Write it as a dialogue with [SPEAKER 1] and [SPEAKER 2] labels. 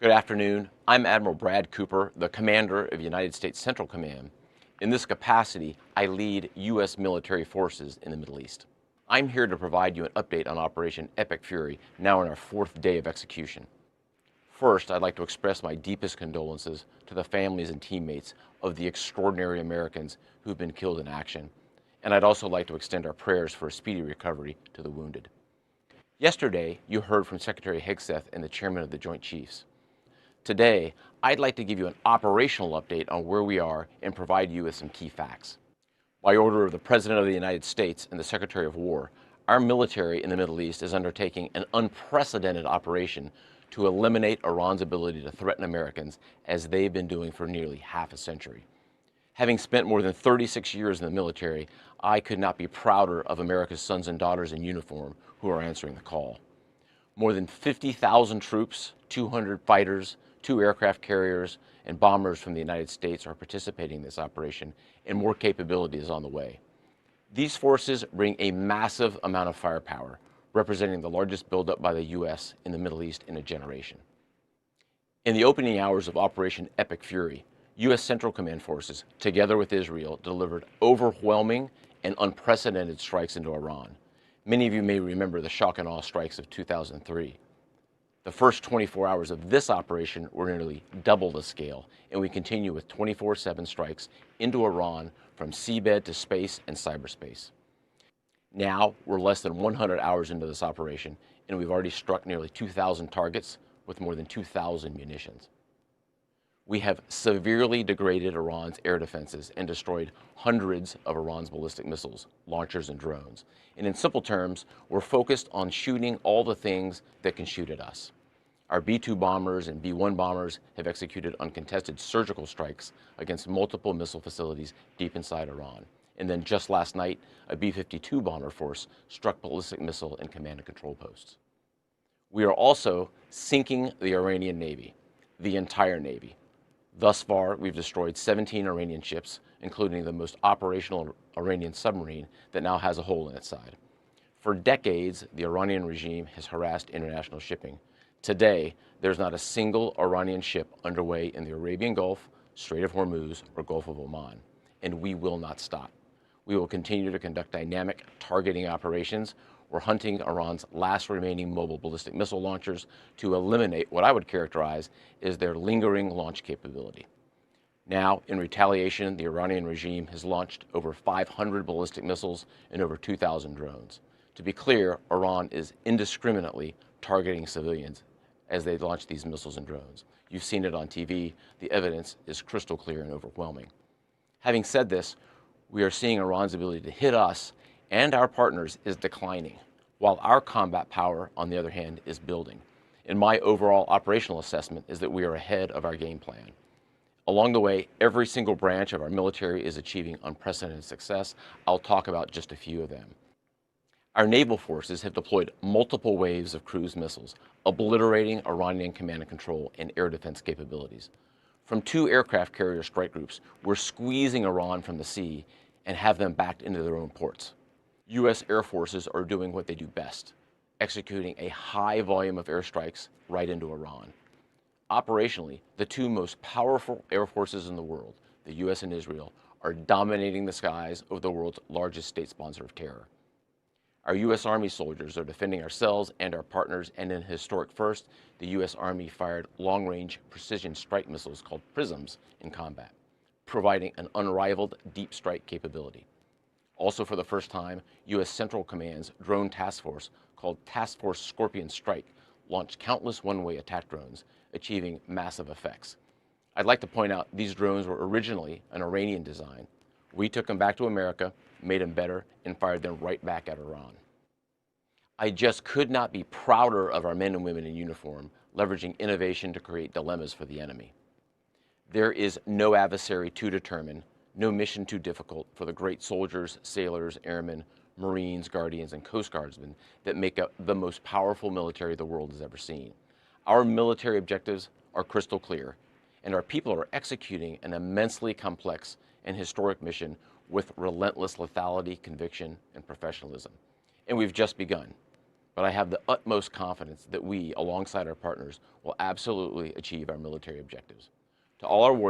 [SPEAKER 1] Good afternoon. I'm Admiral Brad Cooper, the Commander of United States Central Command. In this capacity, I lead U.S. military forces in the Middle East. I'm here to provide you an update on Operation Epic Fury, now in our 4th day of execution. First, I'd like to express my deepest condolences to the families and teammates of the extraordinary Americans who've been killed in action. And I'd also like to extend our prayers for a speedy recovery to the wounded. Yesterday, you heard from Secretary Hegseth and the Chairman of the Joint Chiefs. Today, I'd like to give you an operational update on where we are and provide you with some key facts. By order of the President of the United States and the Secretary of War, our military in the Middle East is undertaking an unprecedented operation to eliminate Iran's ability to threaten Americans, as they've been doing for nearly half a century. Having spent more than 36 years in the military, I could not be prouder of America's sons and daughters in uniform who are answering the call. More than 50,000 troops, 200 fighters, 2 aircraft carriers, and bombers from the United States are participating in this operation, and more capability is on the way. These forces bring a massive amount of firepower, representing the largest buildup by the U.S. in the Middle East in a generation. In the opening hours of Operation Epic Fury, U.S. Central Command forces, together with Israel, delivered overwhelming and unprecedented strikes into Iran. Many of you may remember the shock and awe strikes of 2003. The first 24 hours of this operation were nearly double the scale, and we continue with 24/7 strikes into Iran from seabed to space and cyberspace. Now, we're less than 100 hours into this operation, and we've already struck nearly 2,000 targets with more than 2,000 munitions. We have severely degraded Iran's air defenses and destroyed hundreds of Iran's ballistic missiles, launchers, and drones. And in simple terms, we're focused on shooting all the things that can shoot at us. Our B-2 bombers and B-1 bombers have executed uncontested surgical strikes against multiple missile facilities deep inside Iran. And then just last night, a B-52 bomber force struck ballistic missile and command and control posts. We are also sinking the Iranian Navy, the entire Navy. Thus far, we've destroyed 17 Iranian ships, including the most operational Iranian submarine that now has a hole in its side. For decades, the Iranian regime has harassed international shipping. Today, there's not a single Iranian ship underway in the Arabian Gulf, Strait of Hormuz, or Gulf of Oman, and we will not stop. We will continue to conduct dynamic targeting operations. We're hunting Iran's last remaining mobile ballistic missile launchers to eliminate what I would characterize as their lingering launch capability. Now, in retaliation, the Iranian regime has launched over 500 ballistic missiles and over 2,000 drones. To be clear, Iran is indiscriminately targeting civilians as they launch these missiles and drones. You've seen it on TV. The evidence is crystal clear and overwhelming. Having said this, we are seeing Iran's ability to hit us and our partners is declining, while our combat power, on the other hand, is building. And my overall operational assessment is that we are ahead of our game plan. Along the way, every single branch of our military is achieving unprecedented success. I'll talk about just a few of them. Our naval forces have deployed multiple waves of cruise missiles, obliterating Iranian command and control and air defense capabilities. From 2 aircraft carrier strike groups, we're squeezing Iran from the sea and have them backed into their own ports. U.S. air forces are doing what they do best, executing a high volume of airstrikes right into Iran. Operationally, the 2 most powerful air forces in the world, the U.S. and Israel, are dominating the skies of the world's largest state sponsor of terror. Our U.S. Army soldiers are defending ourselves and our partners, and in a historic first, the U.S. Army fired long-range precision strike missiles called PRISMs in combat, providing an unrivaled deep strike capability. Also, for the first time, U.S. Central Command's drone task force, called Task Force Scorpion Strike, launched countless one-way attack drones, achieving massive effects. I'd like to point out these drones were originally an Iranian design. We took them back to America, made them better, and fired them right back at Iran. I just could not be prouder of our men and women in uniform, leveraging innovation to create dilemmas for the enemy. There is no adversary too determined, no mission too difficult for the great soldiers, sailors, airmen, Marines, Guardians, and Coast Guardsmen that make up the most powerful military the world has ever seen. Our military objectives are crystal clear, and our people are executing an immensely complex and historic mission with relentless lethality, conviction, and professionalism. And we've just begun. but I have the utmost confidence that we, alongside our partners, will absolutely achieve our military objectives. To all our warriors,